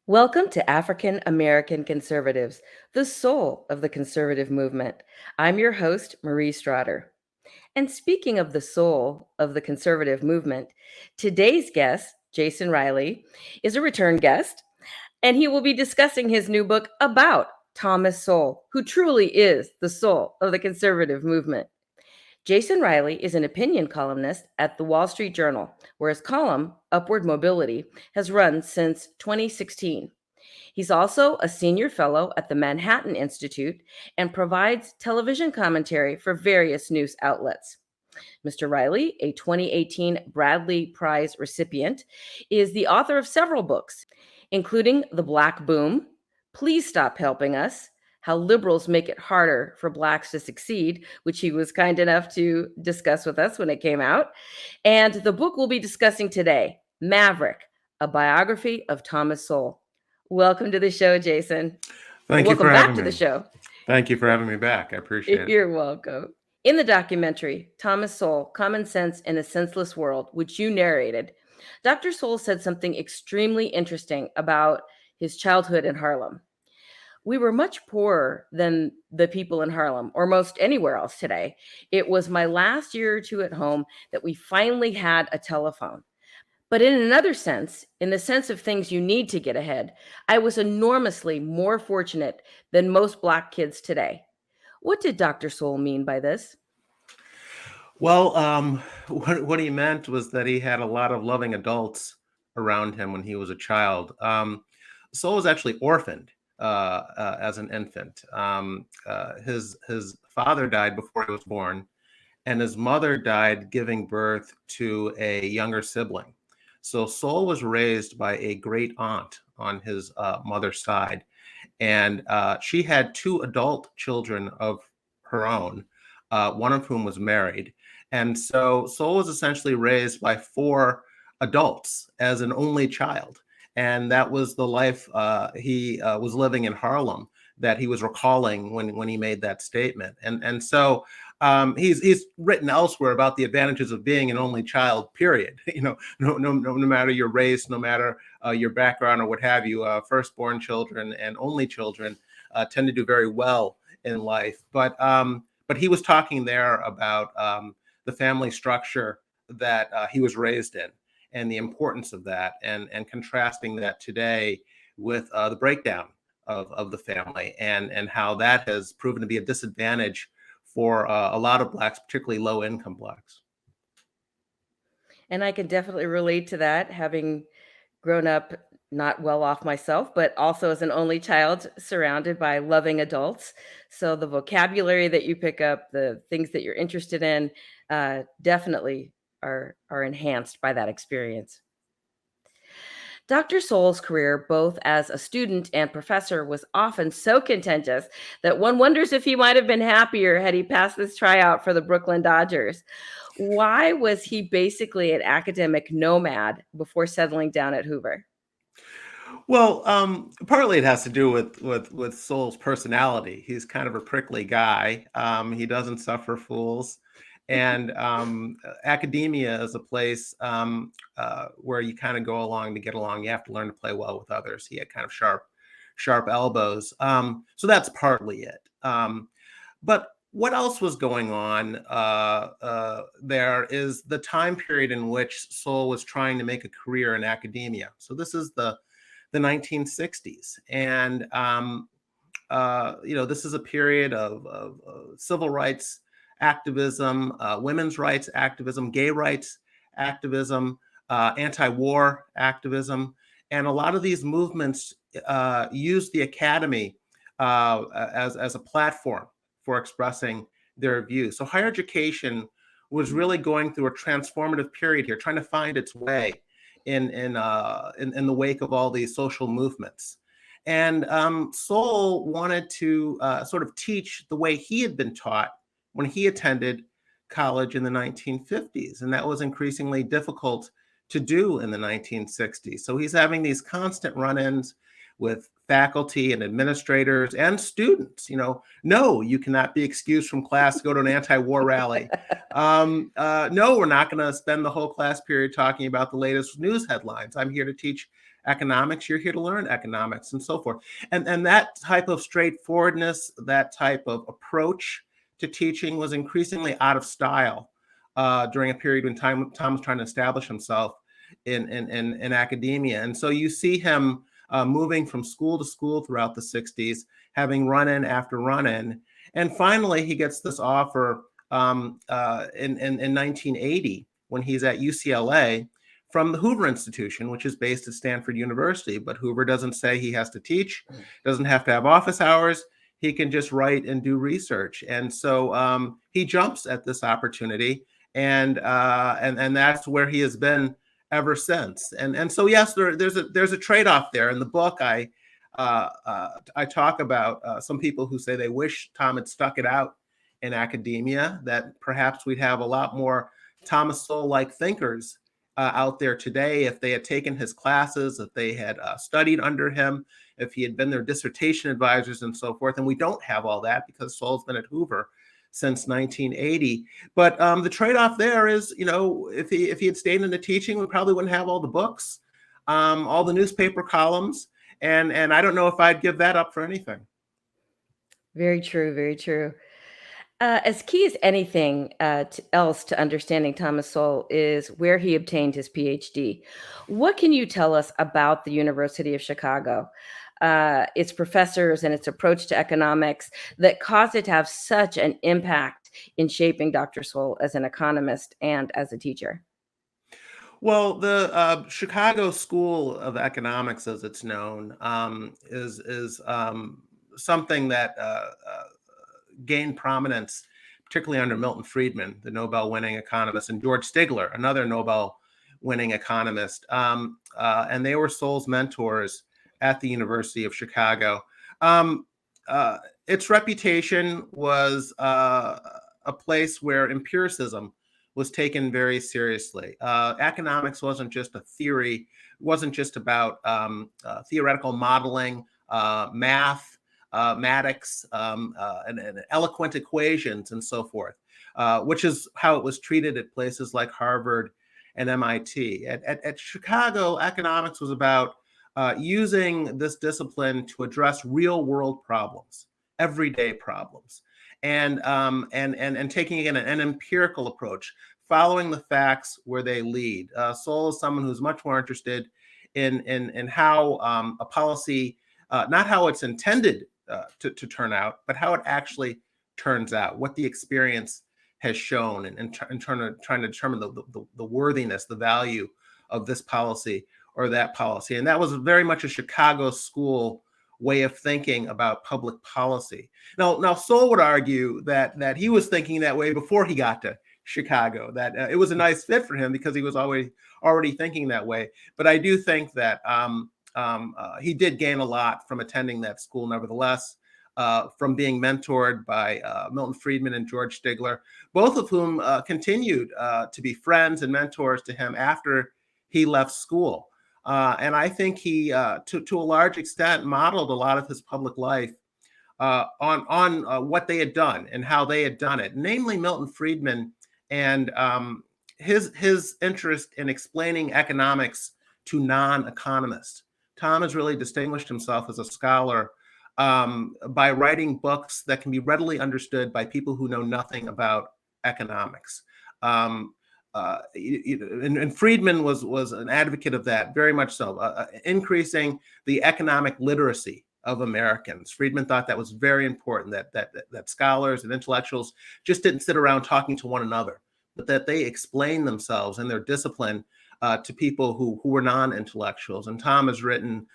Welcome to African American Conservatives, the soul of the conservative movement. I'm your host, Marie Stroughter. And speaking of the soul of the conservative movement, today's guest, Jason Riley, is a return guest, and he will be discussing his new book about Thomas Sowell, who truly is the soul of the conservative movement. Jason Riley is an opinion columnist at the Wall Street Journal, where his column, Upward Mobility, has run since 2016. He's also a senior fellow at the Manhattan Institute and provides television commentary for various news outlets. Mr. Riley, a 2018 Bradley Prize recipient, is the author of several books, including The Black Boom, Please Stop Helping Us, How Liberals Make It Harder for Blacks to Succeed, which he was kind enough to discuss with us when it came out. And the book we'll be discussing today, Maverick, a biography of Thomas Sowell. Welcome to the show, Jason. Thank you for having me. Welcome back to the show. Thank you for having me back. I appreciate it. You're welcome. In the documentary, Thomas Sowell, Common Sense in a Senseless World, which you narrated, Dr. Sowell said something extremely interesting about his childhood in Harlem. We were much poorer than the people in Harlem or most anywhere else today. It was my last year or two at home that we finally had a telephone. But in another sense, in the sense of things you need to get ahead, I was enormously more fortunate than most Black kids today. What did Dr. Sowell mean by this? Well, what he meant was that he had a lot of loving adults around him when he was a child. Sowell was actually orphaned as an infant. His father died before he was born, and his mother died giving birth to a younger sibling. So Sowell was raised by a great aunt on his mother's side, and she had two adult children of her own, one of whom was married. And so Sowell was essentially raised by four adults as an only child. And that was the life he was living in Harlem that he was recalling when he made that statement. And so he's written elsewhere about the advantages of being an only child, period. No matter your race, no matter your background or what have you, firstborn children and only children tend to do very well in life. But he was talking there about the family structure that he was raised in and the importance of that, and contrasting that today with the breakdown of the family and how that has proven to be a disadvantage for a lot of Blacks, particularly low-income Blacks. And I can definitely relate to that, having grown up not well off myself, but also as an only child surrounded by loving adults. So the vocabulary that you pick up, the things that you're interested in, definitely are enhanced by that experience. Dr. Sowell's career, both as a student and professor, was often so contentious that one wonders if he might have been happier had he passed this tryout for the Brooklyn Dodgers. Why was he basically an academic nomad before settling down at Hoover? Well, partly it has to do with Sowell's personality. He's kind of a prickly guy. He doesn't suffer fools. And academia is a place where you kind of go along to get along. You have to learn to play well with others. He had kind of sharp elbows. So that's partly it. But what else was going on there is the time period in which Sowell was trying to make a career in academia. So this is the 1960s. And, this is a period of civil rights activism, women's rights activism, gay rights activism, anti-war activism. And a lot of these movements use the academy as a platform for expressing their views. So higher education was really going through a transformative period here, trying to find its way in the wake of all these social movements. And Sowell wanted to sort of teach the way he had been taught when he attended college in the 1950s. And that was increasingly difficult to do in the 1960s. So he's having these constant run-ins with faculty and administrators and students. No, you cannot be excused from class to go to an anti-war rally. No, we're not going to spend the whole class period talking about the latest news headlines. I'm here to teach economics, you're here to learn economics, and so forth. And that type of straightforwardness, that type of approach to teaching was increasingly out of style during a period when Tom was trying to establish himself in academia. And so you see him moving from school to school throughout the 60s, having run-in after run-in. And finally, he gets this offer in 1980 when he's at UCLA from the Hoover Institution, which is based at Stanford University. But Hoover doesn't say he has to teach, doesn't have to have office hours. He can just write and do research. And so he jumps at this opportunity, and that's where he has been ever since. And so yes, there's a trade-off there. In the book, I talk about some people who say they wish Tom had stuck it out in academia, that perhaps we'd have a lot more Thomas Sowell-like thinkers out there today if they had taken his classes, if they had studied under him, if he had been their dissertation advisors and so forth. And we don't have all that because Sowell's been at Hoover since 1980. But the trade-off there is, if he had stayed in the teaching, we probably wouldn't have all the books, all the newspaper columns, and I don't know if I'd give that up for anything. Very true, very true. As key as anything else to understanding Thomas Sowell is where he obtained his PhD. What can you tell us about the University of Chicago, its professors and its approach to economics that caused it to have such an impact in shaping Dr. Sowell as an economist and as a teacher? Well, the Chicago School of Economics, as it's known, is something that gained prominence, particularly under Milton Friedman, the Nobel-winning economist, and George Stigler, another Nobel-winning economist. And they were Sowell's mentors at the University of Chicago. Its reputation was a place where empiricism was taken very seriously. Economics wasn't just a theory, wasn't just about theoretical modeling, mathematics, and eloquent equations and so forth, which is how it was treated at places like Harvard and MIT. At Chicago, economics was about using this discipline to address real world problems, everyday problems, and taking again an empirical approach, following the facts where they lead. Sowell is someone who's much more interested in how a policy, not how it's intended to turn out, but how it actually turns out, what the experience has shown, and trying to determine the worthiness, the value of this policy or that policy. And that was very much a Chicago school way of thinking about public policy. Now Sowell would argue that he was thinking that way before he got to Chicago, that it was a nice fit for him because he was already thinking that way. But I do think that he did gain a lot from attending that school, nevertheless, from being mentored by Milton Friedman and George Stigler, both of whom continued to be friends and mentors to him after he left school. And I think he, to a large extent, modeled a lot of his public life on what they had done and how they had done it, namely Milton Friedman and his interest in explaining economics to non-economists. Tom has really distinguished himself as a scholar by writing books that can be readily understood by people who know nothing about economics. And Friedman was an advocate of that, very much so, increasing the economic literacy of Americans. Friedman thought that was very important, that scholars and intellectuals just didn't sit around talking to one another, but that they explained themselves and their discipline to people who were non-intellectuals. And Tom has written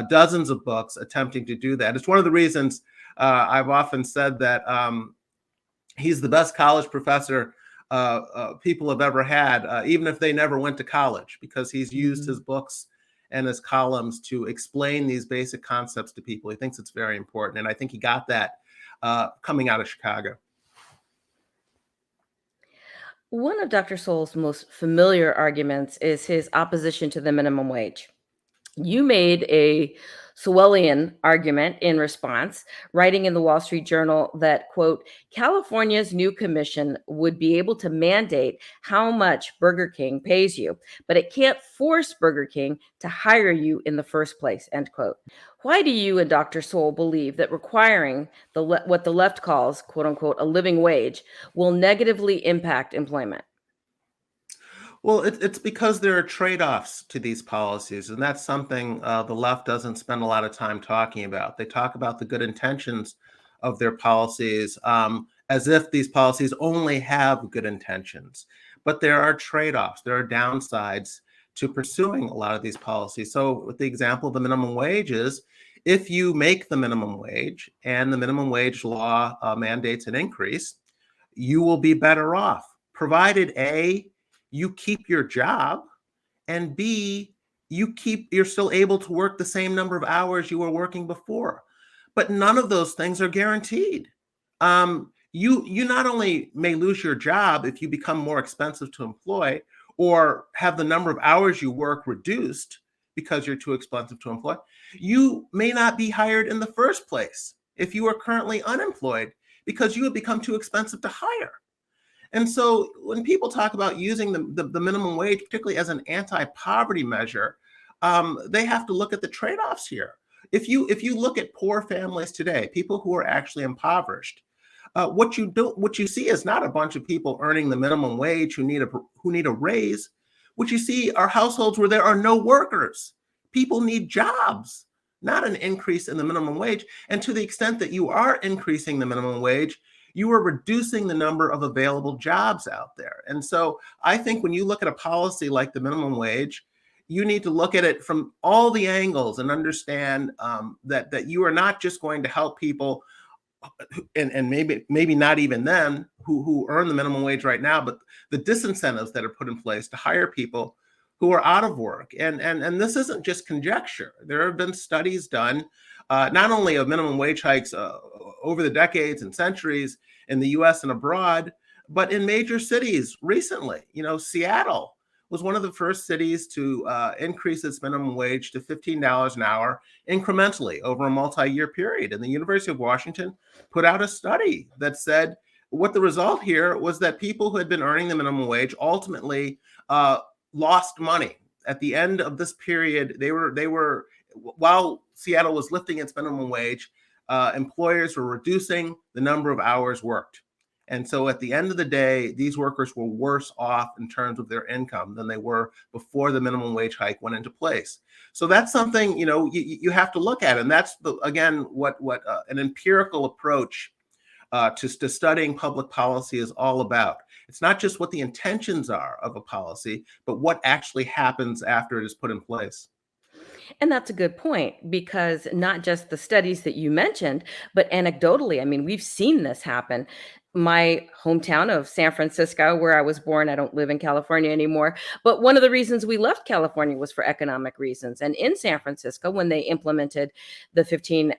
dozens of books attempting to do that. It's one of the reasons I've often said that he's the best college professor people have ever had, even if they never went to college, because he's used his books and his columns to explain these basic concepts to people. He thinks it's very important. And I think he got that coming out of Chicago. One of Dr. Sowell's most familiar arguments is his opposition to the minimum wage. You made a Sowellian argument in response, writing in the Wall Street Journal that, quote, California's new commission would be able to mandate how much Burger King pays you, but it can't force Burger King to hire you in the first place, end quote. Why do you and Dr. Sowell believe that requiring what the left calls, quote unquote, a living wage will negatively impact employment? Well, it's because there are trade-offs to these policies, and that's something the left doesn't spend a lot of time talking about. They talk about the good intentions of their policies as if these policies only have good intentions. But there are trade-offs, there are downsides to pursuing a lot of these policies. So with the example of the minimum wage is, if you make the minimum wage and the minimum wage law mandates an increase, you will be better off, provided A, you keep your job, and B, you're still able to work the same number of hours you were working before. But none of those things are guaranteed. You not only may lose your job if you become more expensive to employ or have the number of hours you work reduced because you're too expensive to employ, you may not be hired in the first place if you are currently unemployed because you have become too expensive to hire. And so when people talk about using the minimum wage, particularly as an anti-poverty measure, they have to look at the trade-offs here. If you look at poor families today, people who are actually impoverished, what you see is not a bunch of people earning the minimum wage who need a raise. What you see are households where there are no workers. People need jobs, not an increase in the minimum wage. And to the extent that you are increasing the minimum wage, you are reducing the number of available jobs out there. And so I think when you look at a policy like the minimum wage, you need to look at it from all the angles and understand that you are not just going to help people, and maybe not even them who earn the minimum wage right now, but the disincentives that are put in place to hire people who are out of work. And this isn't just conjecture. There have been studies done, not only of minimum wage hikes over the decades and centuries in the US and abroad, but in major cities recently. Seattle was one of the first cities to increase its minimum wage to $15 an hour incrementally over a multi-year period. And the University of Washington put out a study that said what the result here was that people who had been earning the minimum wage ultimately lost money. At the end of this period, they were while Seattle was lifting its minimum wage, employers were reducing the number of hours worked. And so at the end of the day, these workers were worse off in terms of their income than they were before the minimum wage hike went into place. So that's something, you have to look at. And that's, again, what an empirical approach to studying public policy is all about. It's not just what the intentions are of a policy, but what actually happens after it is put in place. And that's a good point, because not just the studies that you mentioned, but anecdotally, I mean, we've seen this happen. My hometown of San Francisco, where I was born, I don't live in California anymore, but one of the reasons we left California was for economic reasons. And in San Francisco, when they implemented the $15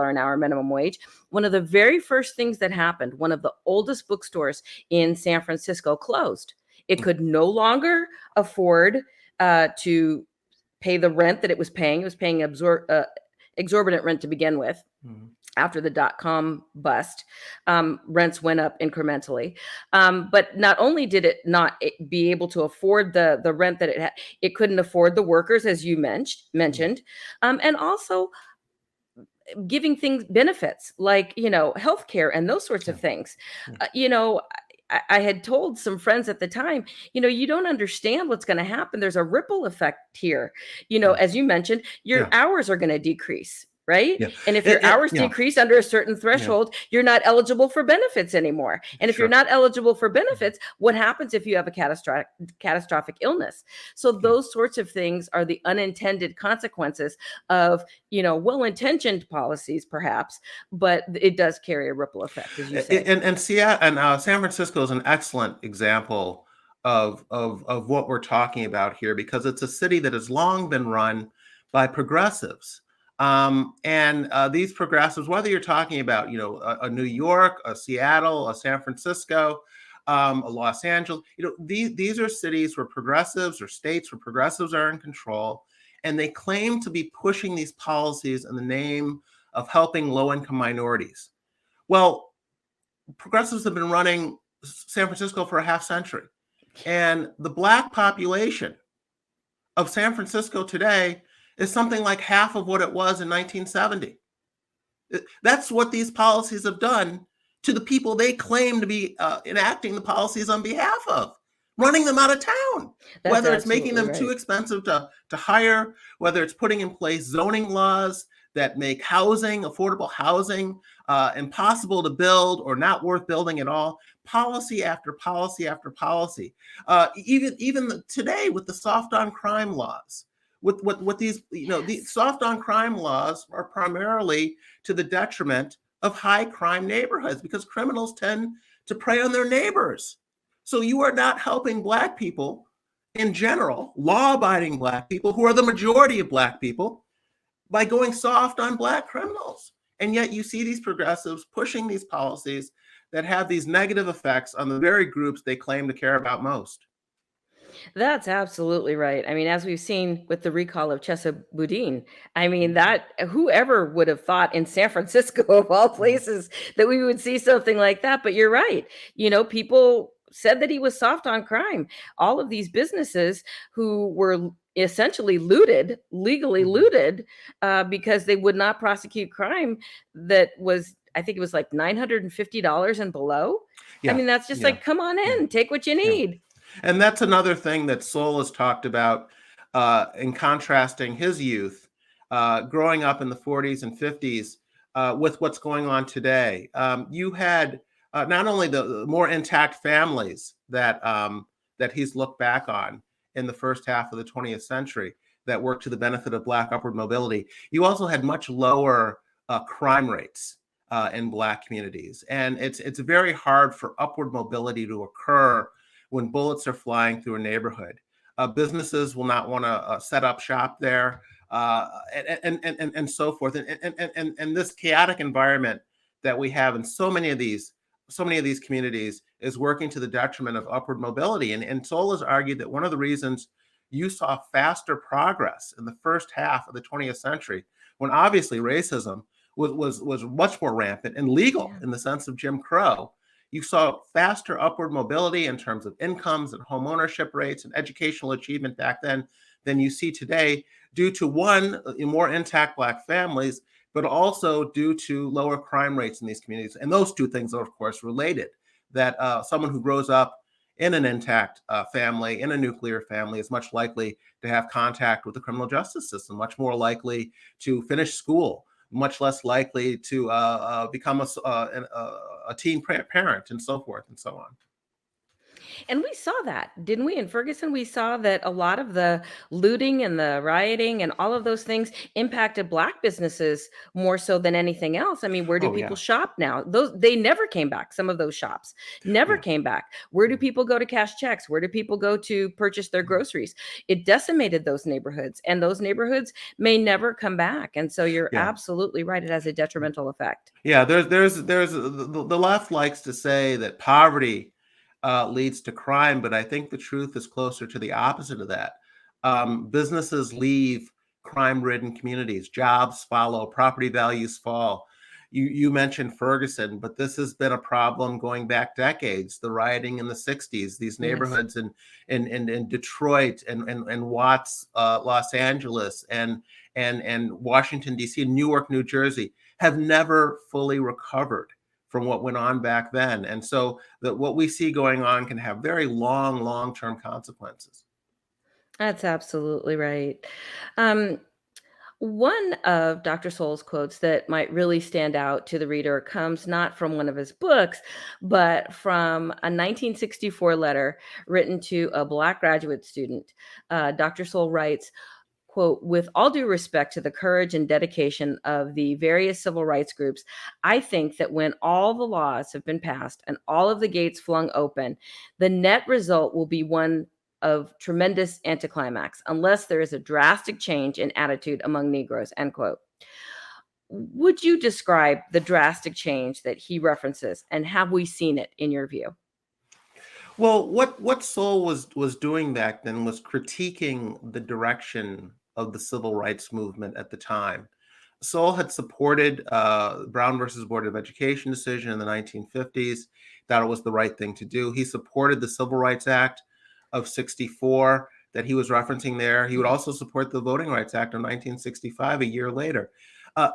an hour minimum wage, one of the very first things that happened, one of the oldest bookstores in San Francisco closed. It could no longer afford to pay the rent that it was paying. It was paying exorbitant rent to begin with. Mm-hmm. After the dot-com bust, rents went up incrementally. But not only did it not be able to afford the rent that it had, it couldn't afford the workers, as you mentioned, and also giving things benefits like, healthcare and those sorts of things. I had told some friends at the time, you don't understand what's going to happen. There's a ripple effect here. As you mentioned, your hours are going to decrease, right? Yeah. And if your hours decrease under a certain threshold, you're not eligible for benefits anymore. And if you're not eligible for benefits, what happens if you have a catastrophic illness? So those sorts of things are the unintended consequences of, well-intentioned policies, perhaps, but it does carry a ripple effect, as you say. And Seattle and San Francisco is an excellent example of what we're talking about here, because it's a city that has long been run by progressives. And these progressives, whether you're talking about, a New York, a Seattle, a San Francisco, a Los Angeles, these are cities where progressives, or states where progressives are in control. and they claim to be pushing these policies in the name of helping low-income minorities. Well, progressives have been running San Francisco for a half century, and the Black population of San Francisco today is something like half of what it was in 1970. That's what these policies have done to the people they claim to be enacting the policies on behalf of, running them out of town. That's Whether it's making absolutely them too right. expensive to hire, whether it's putting in place zoning laws that make housing, affordable housing, impossible to build or not worth building at all. Policy after policy after policy. Even today with the soft on crime laws, with these, the soft on crime laws are primarily to the detriment of high crime neighborhoods because criminals tend to prey on their neighbors. So you are not helping Black people in general, law-abiding Black people who are the majority of Black people, by going soft on Black criminals. And yet you see these progressives pushing these policies that have these negative effects on the very groups they claim to care about most. That's absolutely right. I mean, as we've seen with the recall of Chesa Boudin, I mean, that whoever would have thought in San Francisco, of all places, that we would see something like that? But you're right. People said that he was soft on crime. All of these businesses who were essentially looted, legally looted, because they would not prosecute crime that was, I think it was like $950 and below. I Yeah, mean, that's just yeah, like, come on yeah, in, take what you yeah. need. And that's another thing that Sowell has talked about in contrasting his youth, growing up in the 40s and 50s, with what's going on today. You had not only the more intact families that he's looked back on in the first half of the 20th century that worked to the benefit of Black upward mobility, you also had much lower crime rates in Black communities. And it's very hard for upward mobility to occur when bullets are flying through a neighborhood. Businesses will not want to set up shop there, and so forth. And this chaotic environment that we have in so many of these communities is working to the detriment of upward mobility. And Sowell has argued that one of the reasons you saw faster progress in the first half of the 20th century, when obviously racism was much more rampant and legal in the sense of Jim Crow, you saw faster upward mobility in terms of incomes and home ownership rates and educational achievement back then than you see today, due to one, more intact Black families, but also due to lower crime rates in these communities. And those two things are, of course, related. That someone who grows up in an intact family, in a nuclear family, is much likely to have contact with the criminal justice system, much more likely to finish school, much less likely to become a teen parent, and so forth and so on. And we saw that, didn't we? In Ferguson, we saw that a lot of the looting and the rioting and all of those things impacted Black businesses more so than anything else. I mean, where do Oh people yeah, shop now? They never came back. Some of those shops never yeah. came back. Where do people go to cash checks? Where do people go to purchase their groceries? It decimated those neighborhoods, and those neighborhoods may never come back. And so you're Yeah. absolutely right. It has a detrimental effect. Yeah, there's the left likes to say that poverty leads to crime, but I think the truth is closer to the opposite of that. Businesses leave crime-ridden communities, jobs follow, property values fall. You mentioned Ferguson, but this has been a problem going back decades. The rioting in the 60s, these Yes. neighborhoods in Detroit and Watts, Los Angeles, and Washington, D.C., and Newark, New Jersey, have never fully recovered from what went on back then. And so that what we see going on can have very long-term consequences. That's absolutely right. Um, One of Dr. Sowell's quotes that might really stand out to the reader comes not from one of his books, but from a 1964 letter written to a Black graduate student. Dr. Sowell writes, quote, "With all due respect to the courage and dedication of the various civil rights groups, I think that when all the laws have been passed and all of the gates flung open, the net result will be one of tremendous anticlimax, unless there is a drastic change in attitude among Negroes," end quote. Would you describe the drastic change that he references, and have we seen it in your view? Well, what Sowell was doing back then was critiquing the direction of the civil rights movement at the time. Sowell had supported Brown versus Board of Education decision in the 1950s, thought it was the right thing to do. He supported the Civil Rights Act of 64 that he was referencing there. He would also support the Voting Rights Act of 1965 a year later.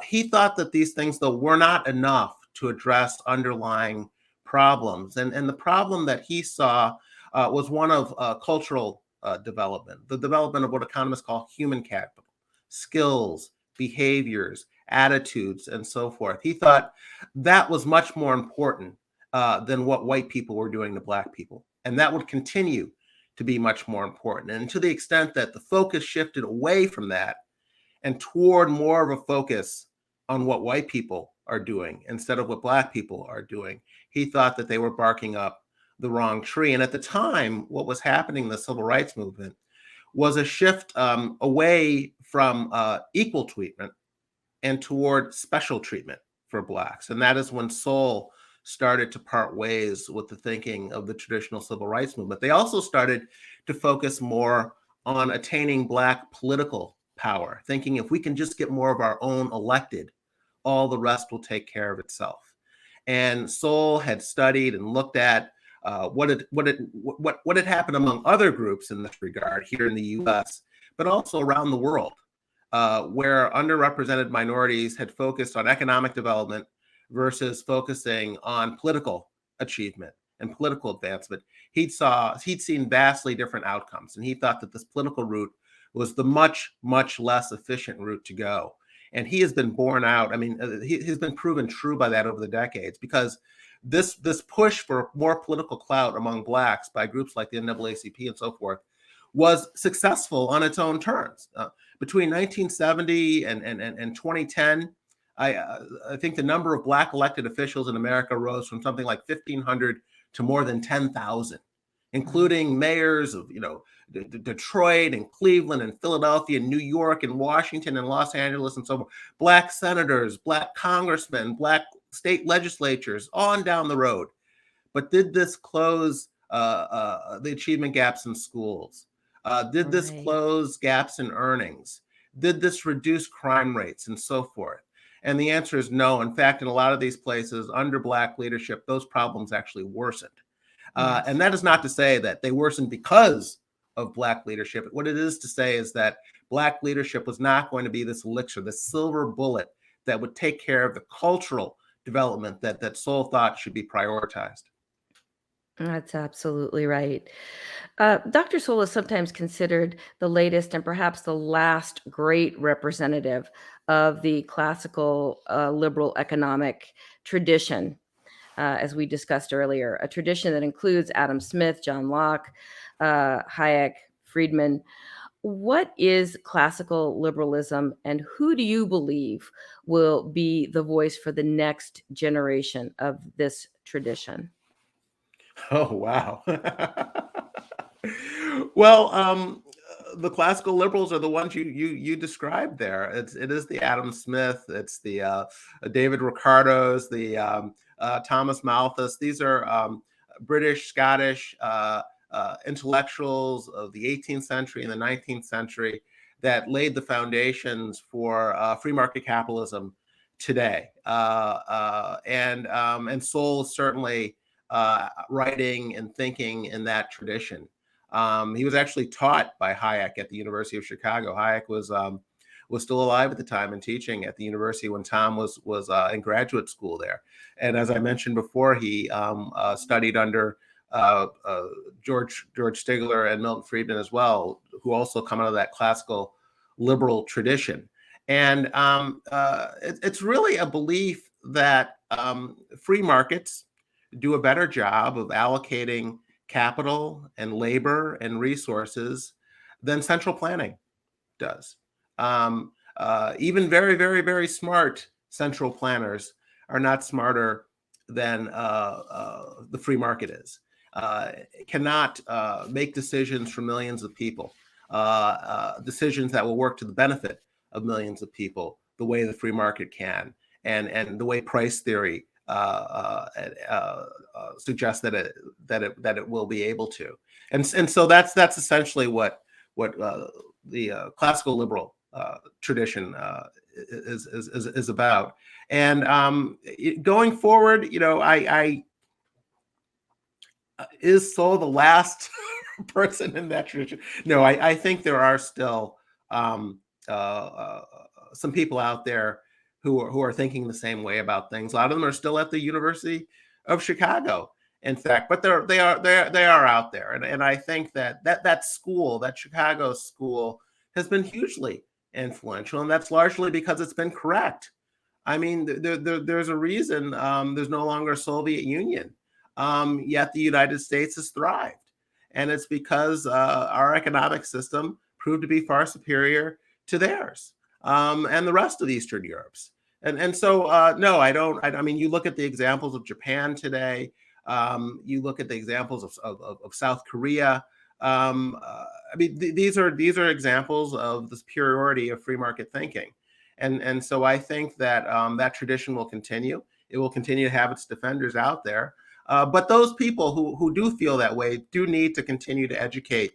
He thought that these things, though, were not enough to address underlying problems. And the problem that he saw was one of cultural development, the development of what economists call human capital, skills, behaviors, attitudes, and so forth. He thought that was much more important than what white people were doing to Black people. And that would continue to be much more important. And to the extent that the focus shifted away from that and toward more of a focus on what white people are doing instead of what Black people are doing, he thought that they were barking up the wrong tree. And at the time, what was happening in the civil rights movement was a shift away from equal treatment and toward special treatment for Blacks. And that is when Sowell started to part ways with the thinking of the traditional civil rights movement. They also started to focus more on attaining Black political power, thinking if we can just get more of our own elected, all the rest will take care of itself. And Sowell had studied and looked at what had happened among other groups in this regard here in the U.S., but also around the world, where underrepresented minorities had focused on economic development versus focusing on political achievement and political advancement. He'd seen vastly different outcomes, and he thought that this political route was the much, much less efficient route to go. And he has been borne out. I mean, he's been proven true by that over the decades, because this push for more political clout among Blacks by groups like the NAACP and so forth was successful on its own terms. Between 1970 and 2010, I think the number of Black elected officials in America rose from something like 1,500 to more than 10,000, including mayors of Detroit and Cleveland and Philadelphia and New York and Washington and Los Angeles and so forth, Black senators, Black congressmen, Black state legislatures, on down the road. But did this close the achievement gaps in schools? Did this close gaps in earnings? Did this reduce crime rates and so forth? And the answer is no. In fact, in a lot of these places, under Black leadership, those problems actually worsened. And that is not to say that they worsened because of Black leadership. What it is to say is that Black leadership was not going to be this elixir, this silver bullet that would take care of the cultural development that Sowell thought should be prioritized. That's absolutely right. Dr. Sowell is sometimes considered the latest and perhaps the last great representative of the classical liberal economic tradition, as we discussed earlier, a tradition that includes Adam Smith, John Locke, Hayek, Friedman. What is classical liberalism, and who do you believe will be the voice for the next generation of this tradition? Oh, wow. Well, the classical liberals are the ones you described there. It is the Adam Smith, it's the David Ricardos, the Thomas Malthus. These are British, Scottish intellectuals of the 18th century and the 19th century that laid the foundations for free market capitalism today. And Sowell is certainly writing and thinking in that tradition. He was actually taught by Hayek at the University of Chicago. Hayek was still alive at the time and teaching at the university when Tom was in graduate school there. And as I mentioned before, he studied under George Stigler and Milton Friedman as well, who also come out of that classical liberal tradition. And it's really a belief that free markets do a better job of allocating capital and labor and resources than central planning does. Even very, very, very smart central planners are not smarter than the free market is. Cannot make decisions for millions of people, decisions that will work to the benefit of millions of people the way the free market can, and the way price theory suggests that it will be able to. And so that's essentially what the classical liberal tradition is about. And going forward, is Sowell the last person in that tradition? No, I think there are still some people out there who are thinking the same way about things. A lot of them are still at the University of Chicago, in fact, but they are out there, and I think that school, that Chicago school, has been hugely influential, and that's largely because it's been correct. I mean, there's a reason there's no longer a Soviet Union, yet the United States has thrived. And it's because our economic system proved to be far superior to theirs and the rest of Eastern Europe's. And so, no, I don't. I mean, you look at the examples of Japan today, you look at the examples of South Korea. I mean, these are examples of the superiority of free market thinking. And so I think that that tradition will continue. It will continue to have its defenders out there. But those people who do feel that way do need to continue to educate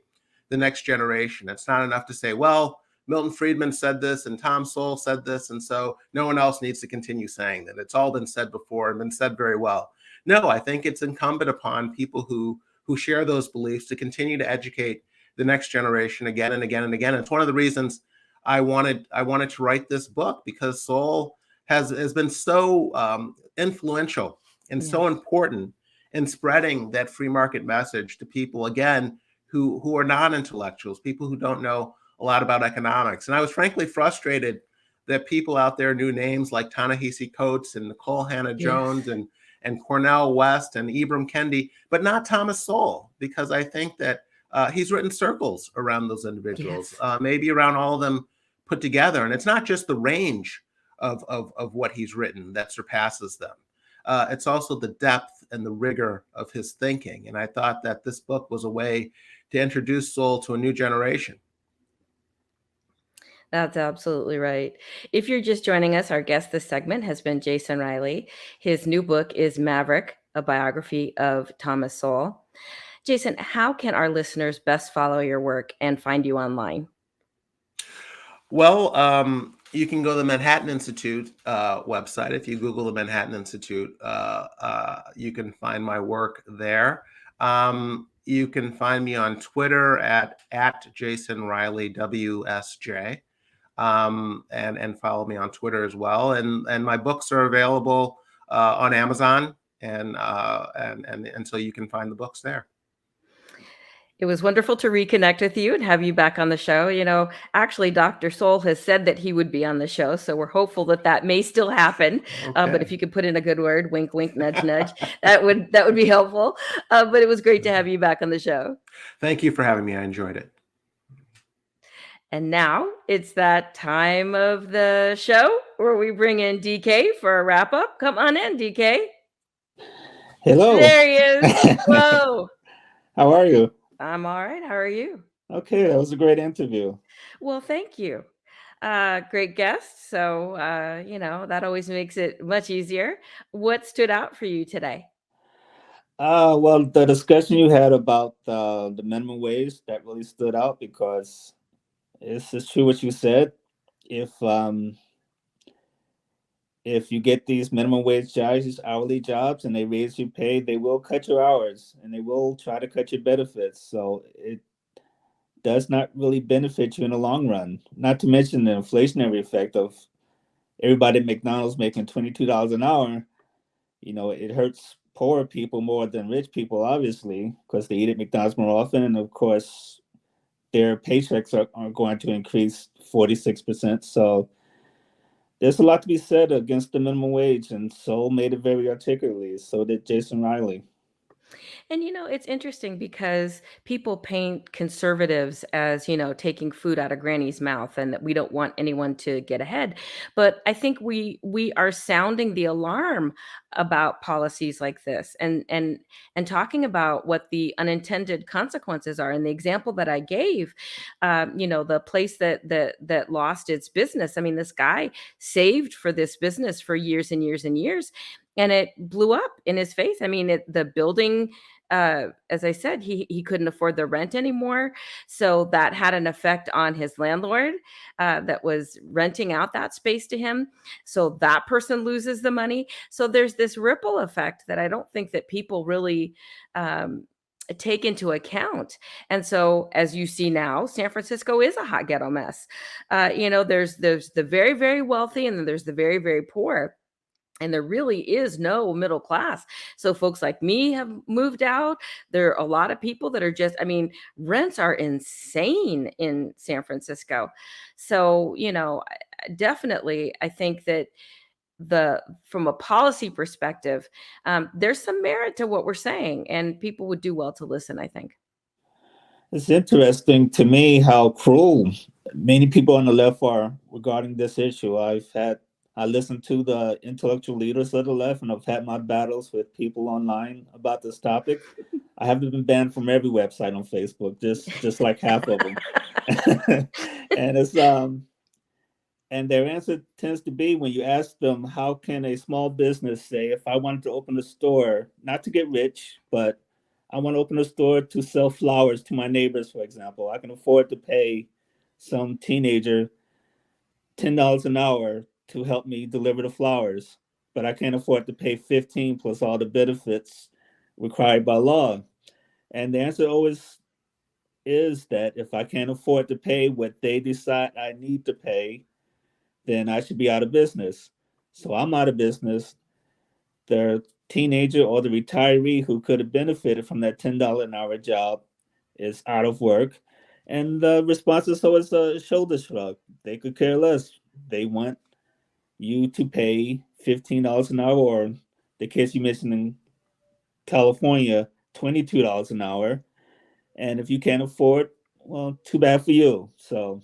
the next generation. It's not enough to say, well, Milton Friedman said this and Tom Sowell said this, and so no one else needs to continue saying that. It's all been said before and been said very well. No, I think it's incumbent upon people who share those beliefs to continue to educate the next generation again and again and again. It's one of the reasons I wanted to write this book, because Sowell has been so influential and so important in spreading that free market message to people, again, who are non-intellectuals, people who don't know a lot about economics. And I was frankly frustrated that people out there knew names like Ta-Nehisi Coates and Nicole Hannah-Jones and Cornel West and Ibram Kendi, but not Thomas Sowell, because I think that he's written circles around those individuals, maybe around all of them put together. And it's not just the range of what he's written that surpasses them. It's also the depth and the rigor of his thinking. And I thought that this book was a way to introduce Sowell to a new generation. That's absolutely right. If you're just joining us, our guest this segment has been Jason Riley. His new book is Maverick, a biography of Thomas Sowell. Jason, how can our listeners best follow your work and find you online? Well, you can go to the Manhattan Institute website. If you Google the Manhattan Institute, you can find my work there. You can find me on Twitter at Jason Riley WSJ, and follow me on Twitter as well. And my books are available on Amazon, and so you can find the books there. It was wonderful to reconnect with you and have you back on the show. Actually, Dr. Sowell has said that he would be on the show, so we're hopeful that may still happen. Okay. But if you could put in a good word, wink, wink, nudge, nudge, that would be helpful. But it was great to have you back on the show. Thank you for having me. I enjoyed it. And now it's that time of the show where we bring in DK for a wrap up. Come on in, DK. Hello. There he is. Hello. How are you? I'm all right. How are you? Okay, that was a great interview. Well, thank you. Great guest. So, that always makes it much easier. What stood out for you today? Well, the discussion you had about the minimum wage, that really stood out, because it's just true what you said. If you get these minimum wage jobs, hourly jobs, and they raise your pay, they will cut your hours and they will try to cut your benefits. So it does not really benefit you in the long run. Not to mention the inflationary effect of everybody at McDonald's making $22 an hour. It hurts poor people more than rich people, obviously, because they eat at McDonald's more often. And of course, their paychecks are going to increase 46%. So there's a lot to be said against the minimum wage, and Sowell made it very articulately. So did Jason Riley. And it's interesting because people paint conservatives as, taking food out of granny's mouth and that we don't want anyone to get ahead. But I think we are sounding the alarm about policies like this and talking about what the unintended consequences are. And the example that I gave, the place that lost its business. I mean, this guy saved for this business for years and years and years, and it blew up in his face. I mean, the building as I said, he couldn't afford the rent anymore. So that had an effect on his landlord that was renting out that space to him. So that person loses the money. So there's this ripple effect that I don't think that people really take into account. And so, as you see now, San Francisco is a hot ghetto mess. There's the very, very wealthy, and then there's the very, very poor. And there really is no middle class. So folks like me have moved out. There are a lot of people that are just, rents are insane in San Francisco. So, definitely, I think that from a policy perspective, there's some merit to what we're saying, and people would do well to listen, I think. It's interesting to me how cruel many people on the left are regarding this issue. I listened to the intellectual leaders of the left, and I've had my battles with people online about this topic. I haven't been banned from every website on Facebook, just like half of them. And it's and their answer tends to be, when you ask them, how can a small business say, if I wanted to open a store, not to get rich, but I want to open a store to sell flowers to my neighbors, for example, I can afford to pay some teenager $10 an hour to help me deliver the flowers, but I can't afford to pay 15 plus all the benefits required by law. And the answer always is that if I can't afford to pay what they decide I need to pay, then I should be out of business. So I'm out of business. The teenager or the retiree who could have benefited from that $10 an hour job is out of work. And the response is always a shoulder shrug. They could care less. They want you to pay $15 an hour, or the case you mentioned in California, $22 an hour. And if you can't afford, well, too bad for you. So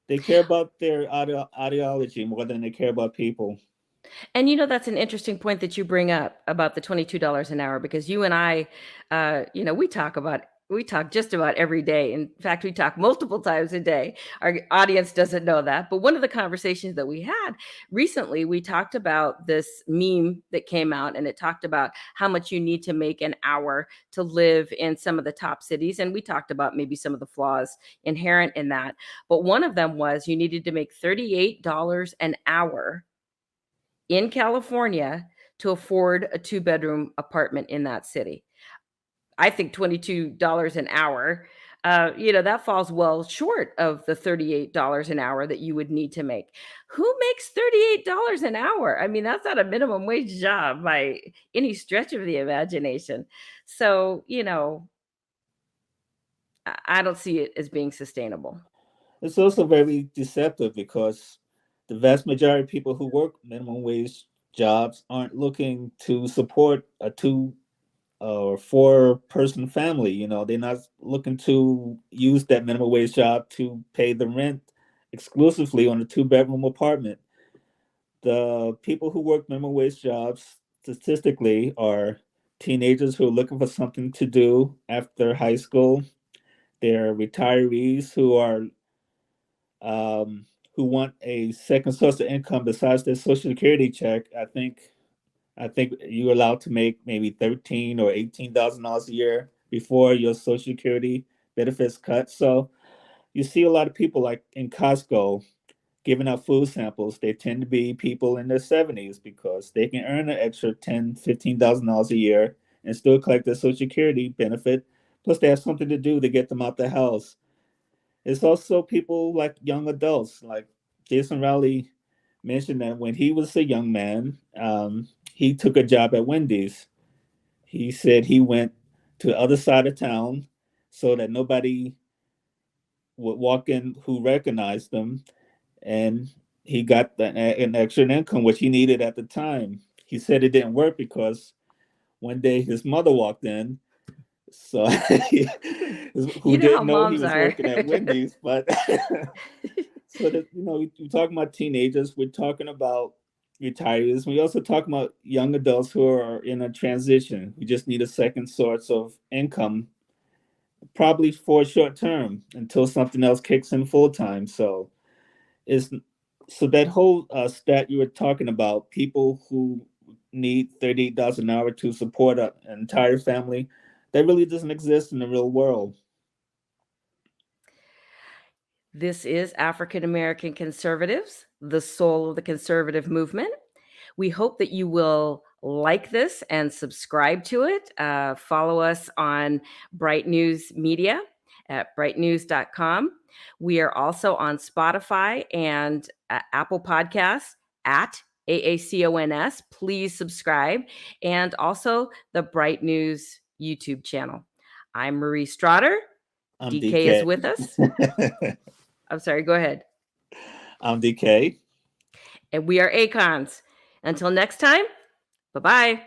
they care about their ideology more than they care about people. And that's an interesting point that you bring up about the $22 an hour, because you and I, we talk just about every day. In fact, we talk multiple times a day. Our audience doesn't know that. But one of the conversations that we had recently, we talked about this meme that came out, and it talked about how much you need to make an hour to live in some of the top cities. And we talked about maybe some of the flaws inherent in that. But one of them was you needed to make $38 an hour in California to afford a 2-bedroom apartment in that city. I think $22 an hour, that falls well short of the $38 an hour that you would need to make. Who makes $38 an hour? That's not a minimum wage job by any stretch of the imagination. So, I don't see it as being sustainable. It's also very deceptive because the vast majority of people who work minimum wage jobs aren't looking to support a 2 or 4 person family. They're not looking to use that minimum wage job to pay the rent exclusively on a 2-bedroom apartment. The people who work minimum wage jobs statistically are teenagers who are looking for something to do after high school. They're retirees who want a second source of income besides their Social Security check. I think you're allowed to make maybe $13,000 or $18,000 a year before your Social Security benefits cut. So you see a lot of people like in Costco giving out food samples. They tend to be people in their 70s because they can earn an extra $10,000, $15,000 a year and still collect their Social Security benefit. Plus, they have something to do to get them out the house. It's also people like young adults, like Jason Rowley mentioned that when he was a young man, he took a job at Wendy's. He said he went to the other side of town so that nobody would walk in who recognized him, and he got an extra income which he needed at the time. He said it didn't work because one day his mother walked in, so who You know how didn't know he moms was are. working at Wendy's, but so that we're talking about teenagers, we're talking about retirees, we also talk about young adults who are in a transition, who just need a second source of income, probably for a short term until something else kicks in full time. Is so that whole stat you were talking about, people who need $38 an hour to support an entire family, that really doesn't exist in the real world. This is African American Conservatives, the soul of the conservative movement. We hope that you will like this and subscribe to it. Follow us on Bright News Media at brightnews.com. We are also on Spotify and Apple Podcasts at AACONS. Please subscribe. And also the Bright News YouTube channel. I'm Marie Stroughter. I'm DK is with us. I'm sorry, go ahead. I'm DK. And we are AACONS. Until next time, bye-bye.